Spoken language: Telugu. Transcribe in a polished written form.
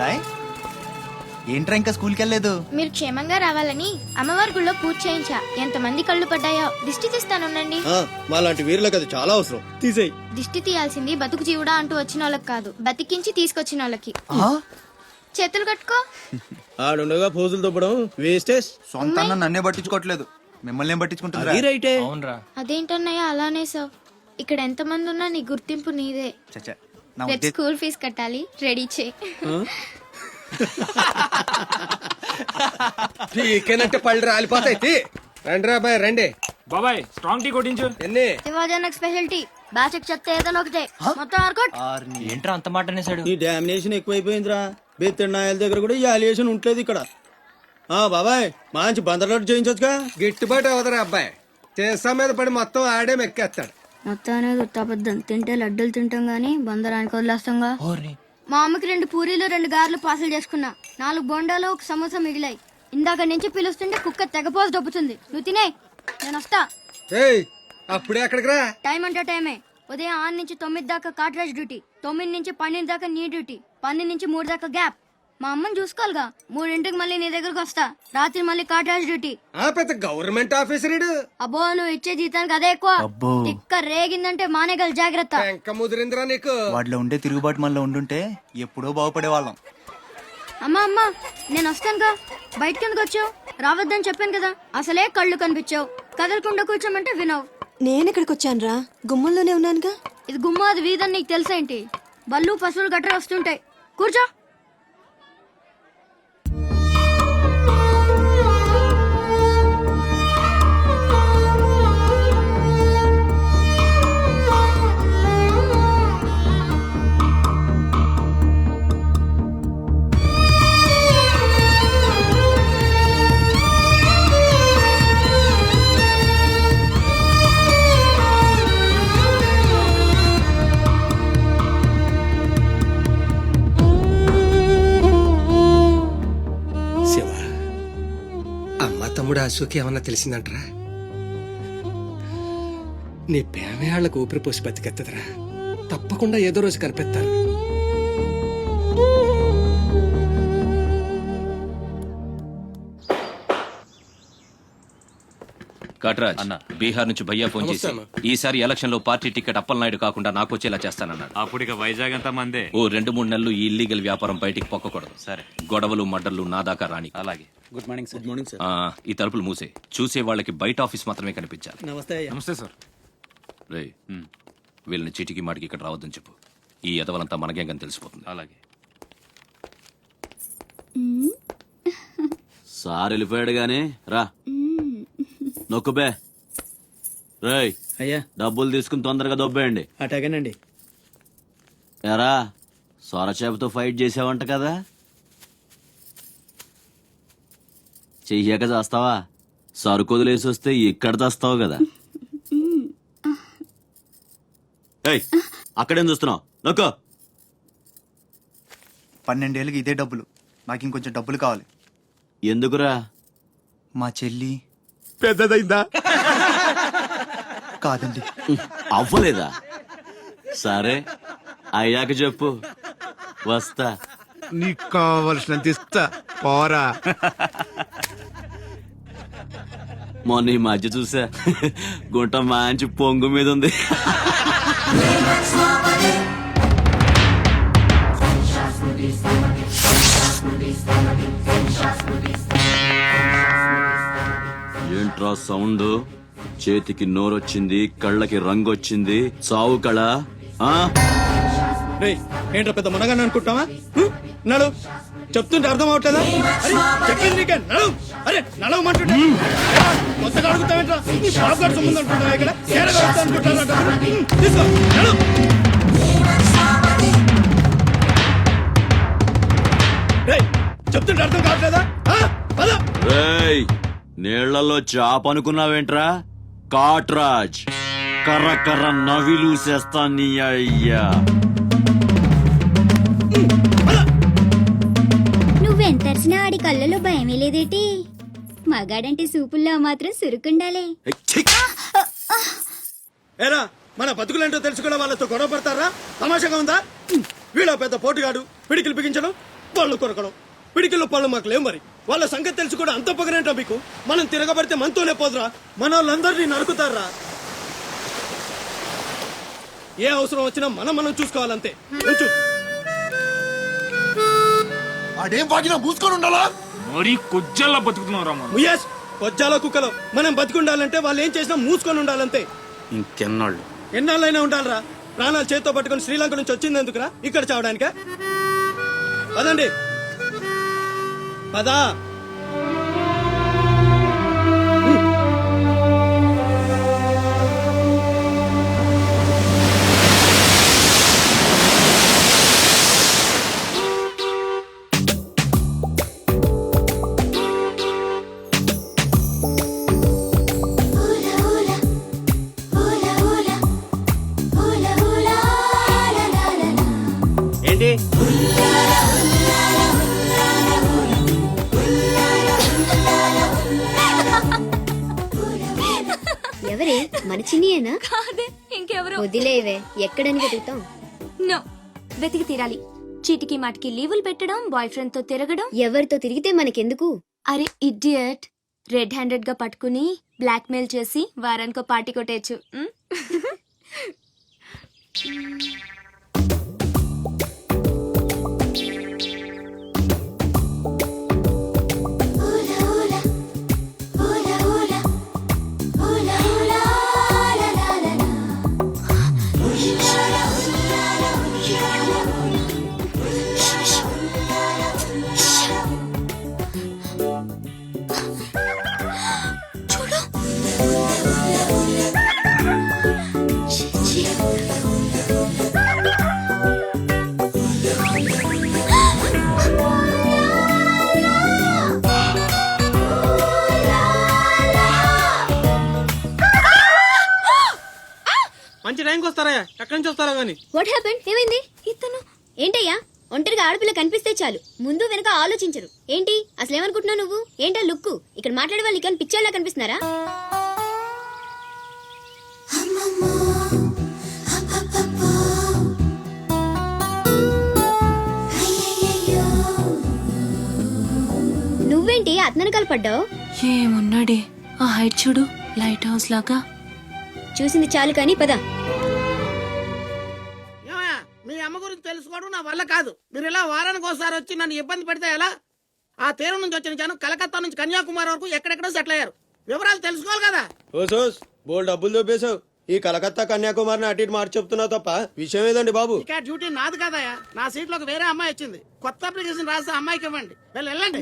చెల్లాయ్ ఏంట్రా ఇంకా స్కూల్కి వెళ్ళలేదు? మీరు క్షేమంగా రావాలని అమ్మవారి గుళ్ళో పూజ చేయించా. ఎంతమంది కళ్ళు పడ్డాయో. దిష్టి తీస్తానుండండి. మాలాంటి వీరులకు అది చాలా అవసరం. తీసేయ్. దిష్టి తీయాల్సింది బతుకు జీవుడా అంటూ వచ్చిన వాళ్ళకి కాదు, బతికించి తీసుకొచ్చిన వాళ్ళకి. చేతులు కట్టుకో. ఆడుండగా పోజులు తప్పడం వేస్టేజ్. సొంత అన్న నన్నే పట్టించుకోవట్లేదు, మిమ్మల్ని ఏం పట్టించుకుంటారా? అదేంటన్నయ్య అలానే సార్, ఇక్కడ ఎంత మంది ఉన్నా నీ గుర్తింపు నీదే. రేపు స్కూల్ ఫీజు కట్టాలి, రెడీ చేయి. టీకేనంటే పళ్ళు రాలిపోతాయి. రండి రా బాయ్, రండి బాబాయ్. స్ట్రాంగ్ టీ కొట్టించు. ఎన్ని శివాజనకు స్పెషల్ టీ, బ్యాచ్ చెప్తే ఏదైనా ఒకటే, మొత్తం ఆర్కోట్. ఏంట్రా అంత మాట అనేసాడు? ఈ డామినేషన్ ఎక్కువైపోయిందిరా. బెత్తనాయల దగ్గర కూడా ఈ అలియేషన్ ఉంటలేదు ఇక్కడ. బాబాయ్ మంచి బందర్లోడ్ చేయించొచ్చుగా. గిట్టుబాటు అవదరా అబ్బాయి. చేసా మీద పడి మొత్తం ఆడే మెక్కేస్తాడు. మొత్తం అనేది ఉత్తాపద్దం. తింటే లడ్డూలు తింటాం గానీ బందరానికి వదిలేస్తాంగా. మా అమ్మకి 2 పూరీలు 2 గారెలు పార్సల్ చేసుకున్నా. 4 బొండాలు 1 సమోసా మిగిలాయి. ఇందాక నుంచి పిలుస్తుంటే కుక్క తెగపోసి దొబ్బుతుంది. నువ్వు తినే, నేను వస్తా. అప్పుడే అక్కడికి రా. టైం అంటే టైమే. ఉదయం 6 నుంచి 9 దాకా కాట్రాజ్ డ్యూటీ, 9 నుంచి 12 దాకా నీ డ్యూటీ, 12 నుంచి 3 దాకా గ్యాప్. మా అమ్మని చూసుకోవాలిగా. 3ంటికి మళ్ళీ నీ దగ్గరకు వస్తా. రాత్రి మళ్ళీ కాట్రాజ్ డ్యూటీ. పెద్ద గవర్నమెంట్ ఆఫీసర్. అబ్బో, నువ్వు ఇచ్చే జీతానికి అదే ఎక్కువ. తిక్క రేగిందంటే మానేగల జాగ్రత్త. ముదిరిందిరా నీకు. వాటిలో ఉండే తిరుగుబాటు మనలో ఉండుంటే ఎప్పుడో బాగుపడే వాళ్ళం. అమ్మా నేను వస్తానుగా. బయటకి ఎందుకు వచ్చావు? రావద్దని చెప్పాను కదా. అసలే కళ్ళు కనిపించావు. కదలకుండా కూర్చోమంటే వినవు. నేనెక్కడికి వచ్చాను రా, గుమ్మంలోనే ఉన్నానుగా. ఇది గుమ్మ, అది వీధని నీకు తెలుసేంటి? బళ్ళు పశువులు గట్రా వస్తుంటాయి. కూర్చో. అశోక్ ఏమన్నా తెలిసిందంటరా? నీ పేమేళ్లకు ఊపిరి పోసి బతికెత్తదరా. తప్పకుండా ఏదో రోజు కనిపెత్తారు. కట్రాజ్ అన్న, బీహార్ నుంచి భయ్యా ఫోన్ చేసి ఈసారి ఎలక్షన్ లో పార్టీ టికెట్ అప్పలనాయుడు కాకుండా నాకు వచ్చేలా చేస్తానన్నాడు. అప్పుడు ఇక వైజాగ్ అంతా మందే. ఓ 2-3 నెలలు ఈ ఇల్లీగల్ వ్యాపారం బయటికి పొక్కకూడదు. సరే, గొడవలు మడ్డర్లు నా దాకా రాని. అలాగే. Good morning sir. Good morning sir. ఈ తలుపులు మూసే. చూసే వాళ్ళకి బయట ఆఫీస్ మాత్రమే కనిపించాలి. నమస్తే. నమస్తే సార్. రే, వీళ్ళని చీటికి మాటికి ఇక్కడ రావద్దని చెప్పు. ఈ ఎదవలంతా మనకేం తెలిసిపోతుంది. అలాగే సార్ వెళ్ళిపోయాడు గాని రా నొక్కుబే. రేయ్ అయ్యా, డబ్బులు తీసుకుని తొందరగా దొబ్బేయండి. అటాగేనండి. ఎరా సొరచేపతో ఫైట్ చేసావంట కదా, చెయ్యాక చేస్తావా? సరుకొదిలేసి వస్తే ఇక్కడ తెస్తావు కదా. ఏయ్, అక్కడేం చూస్తున్నావు? నొక్కో. 12 ఏళ్ళకి ఇదే డబ్బులు. నాకు ఇంకొంచెం డబ్బులు కావాలి. ఎందుకురా? మా చెల్లి పెద్దదైందా? కాదండి. అవ్వలేదా? సరే, అయ్యాక చెప్పు, వస్తా. నీకు కావలసినంత ఇస్తా, పోరా. మొన్న ఈ మధ్య చూసా, గుంట మంచి పొంగు మీద ఉంది. ఏంట్రా సౌండ్? చేతికి నోరొచ్చింది, కళ్ళకి రంగొచ్చింది, చావు కళ. ఏంట్రా పెద్ద మునగాన్ని అనుకుంటావా? నడు, చెప్తుంటే అర్థం అవట్లేదా? చెప్పింది నీకే, నడు. అరే నడవమంటుంటే కొత్తగా అడుగుతావేంట్రా? నీ బాబుగారు సంబంధం అనుకుంటావా? ఇక్కడ అనుకుంటారా? తీసుకో, నడు. చెప్తుంటే అర్థం కావట్లేదా? రేయ్, నీళ్లలో చాప అనుకున్నావేంట్రా? కాట్రాజ్ కర్ర కర్ర నవిలూసేస్తా నీ అయ్యా. నువ్వెంతర్సినా ఆడి కళ్ళలో భయమే లేదేటి? మగాడంటే సూపుల్లో మాత్రం సురుకుండాలే. ఏరా, మన బతుకులేంటో తెలుసుకున్న వాళ్ళతో గొడవ పడతారా? తమాషాగా ఉందా? వీళ్ళ పెద్ద పోటుగాడు పిడికిలు బిగించడం. పళ్ళు కొరకడం పిడికిల్లో పళ్ళు మాకు లేవు మరి వాళ్ళ సంగతి తెలిసి కూడా అంత పొగరేంటా మీకు మనం తిరగబడితే మనతోనే పోదురా మన వాళ్ళందరినీ నరుకుతారా ఏ అవసరం వచ్చినా మనం చూసుకోవాలంతే ఉంచు. ఆడేం వాగినా మూసుకొని ఉండాలా? మరీ కొజ్జల్లా బతుకుతున్నావు మనం. ముయేష్ కొజ్జాల కుక్కలో మనం బతికుండాలంటే వాళ్ళు ఏం చేసినా మూసుకొని ఉండాలంతే. ఇంకెన్నాళ్ళు ఎన్నాళ్ళైనా ఉండాలరా ప్రాణాలు చేత్తో పట్టుకొని శ్రీలంక నుంచి వచ్చింది ఎందుకురా ఇక్కడ చావడానిక పదండి పదా ఏంటి ఎవరే మన చిన్నియేనా? కాదే ఇంకెవరు? వదిలేవే, ఎక్కడని వెతుకుతాం? నో, వెతికి తీరాలి. చీటికి మాటికి లీవులు పెట్టడం, బాయ్ ఫ్రెండ్ తో తిరగడం. ఎవరితో తిరిగితే మనకెందుకు? అరే ఇడియట్, రెడ్ హ్యాండెడ్ గా పట్టుకుని బ్లాక్ మెయిల్ చేసి వారానికో పార్టీ కొట్టేయచ్చు. మంచి టైంకి వస్తారా ఎక్కడి నుంచి వస్తారా గానీ వాట్ హ్యాపెండ్? ఏమైంది? ఇతను ఏంటయ్యా? ఒంటరిగా ఆడపిల్ల కనిపిస్తే చాలు ముందు వెనక ఆలోచించరు. ఏంటి అసలు ఏమనుకుంటున్నావు నువ్వు? ఏంటా లుక్కు? ఇక్కడ మాట్లాడే వాళ్ళు ఇక్కడ పిచ్చోళ్ళ కనిపిస్తున్నారా? నువ్వేంటి అతనకాలు పడ్డావు? ఏమున్నాడే ఆ హైట్ చూడు, లైట్ హౌస్ లాగా. చూసింది చాలు కానీ పద. మీ అమ్మ గురించి తెలుసుకోవడం నా వల్ల కాదు. మీరు ఇలా వారానికి ఒకసారి వచ్చి నన్ను ఇబ్బంది పెడితే ఎలా? ఆ తీరం నుంచి వచ్చిన జనం కలకత్తా నుంచి కన్యాకుమారి వరకు ఎక్కడెక్కడో సెటిల్ అయ్యారు. వివరాలు తెలుసుకోవాలి కదా. ఓసోస్ బోల్ డబ్బులు దొబ్బేశావు. ఈ కలకత్తా కన్యాకుమారిని అటు ఇటు మార్చి చెప్తున్నావు తప్ప విషయం ఏదండి బాబు? ఇక డ్యూటీ నాది కదయా. నా సీట్లోకి వేరే అమ్మాయి వచ్చింది. కొత్త అప్లికేషన్ రాస్తే అమ్మాయికి ఇవ్వండి. వెళ్ళండి.